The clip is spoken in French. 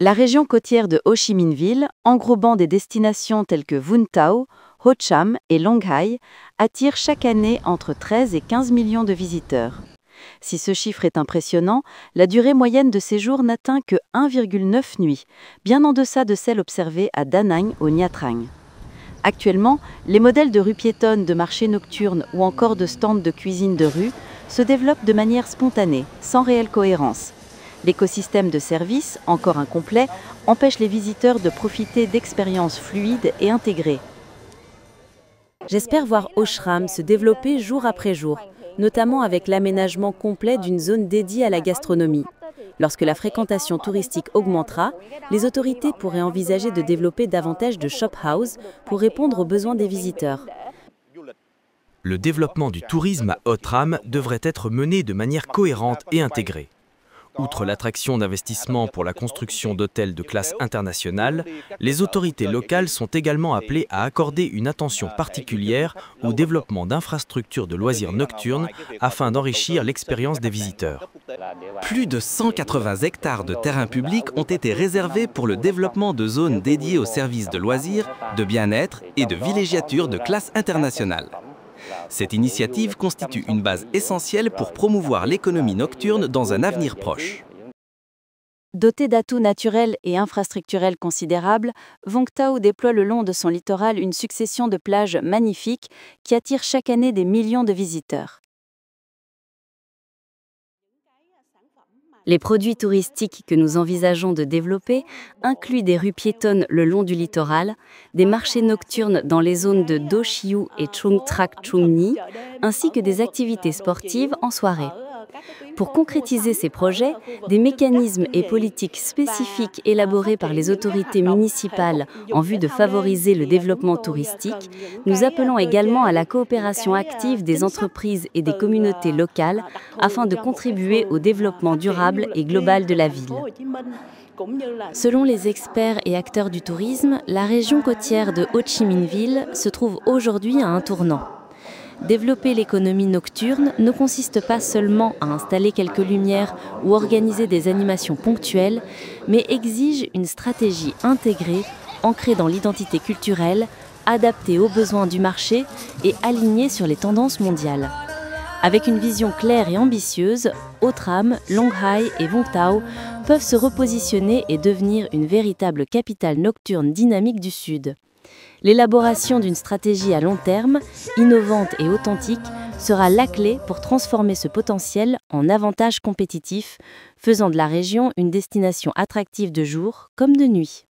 La région côtière de Ho Chi Minh Ville, englobant des destinations telles que Vung Tau, Ho Cham et Long Hai, attire chaque année entre 13 et 15 millions de visiteurs. Si ce chiffre est impressionnant, la durée moyenne de séjour n'atteint que 1,9 nuits, bien en deçà de celle observée à Da Nang au Nha Trang. Actuellement, les modèles de rues piétonnes, de marchés nocturnes ou encore de stands de cuisine de rue se développent de manière spontanée, sans réelle cohérence. L'écosystème de services, encore incomplet, empêche les visiteurs de profiter d'expériences fluides et intégrées. J'espère voir Oshram se développer jour après jour, notamment avec l'aménagement complet d'une zone dédiée à la gastronomie. Lorsque la fréquentation touristique augmentera, les autorités pourraient envisager de développer davantage de shop house pour répondre aux besoins des visiteurs. Le développement du tourisme à Oshram devrait être mené de manière cohérente et intégrée. Outre l'attraction d'investissement pour la construction d'hôtels de classe internationale, les autorités locales sont également appelées à accorder une attention particulière au développement d'infrastructures de loisirs nocturnes afin d'enrichir l'expérience des visiteurs. Plus de 180 hectares de terrains publics ont été réservés pour le développement de zones dédiées aux services de loisirs, de bien-être et de villégiature de classe internationale. Cette initiative constitue une base essentielle pour promouvoir l'économie nocturne dans un avenir proche. Doté d'atouts naturels et infrastructurels considérables, Vung Tau déploie le long de son littoral une succession de plages magnifiques qui attirent chaque année des millions de visiteurs. Les produits touristiques que nous envisageons de développer incluent des rues piétonnes le long du littoral, des marchés nocturnes dans les zones de Do Chiu et Trung Trak Trung Nhi, ainsi que des activités sportives en soirée. Pour concrétiser ces projets, des mécanismes et politiques spécifiques élaborés par les autorités municipales en vue de favoriser le développement touristique, nous appelons également à la coopération active des entreprises et des communautés locales afin de contribuer au développement durable et global de la ville. Selon les experts et acteurs du tourisme, la région côtière de Ho Chi Minh Ville se trouve aujourd'hui à un tournant. Développer l'économie nocturne ne consiste pas seulement à installer quelques lumières ou organiser des animations ponctuelles, mais exige une stratégie intégrée, ancrée dans l'identité culturelle, adaptée aux besoins du marché et alignée sur les tendances mondiales. Avec une vision claire et ambitieuse, Oshram, Long Hai et Vung Tau peuvent se repositionner et devenir une véritable capitale nocturne dynamique du Sud. L'élaboration d'une stratégie à long terme, innovante et authentique, sera la clé pour transformer ce potentiel en avantage compétitif, faisant de la région une destination attractive de jour comme de nuit.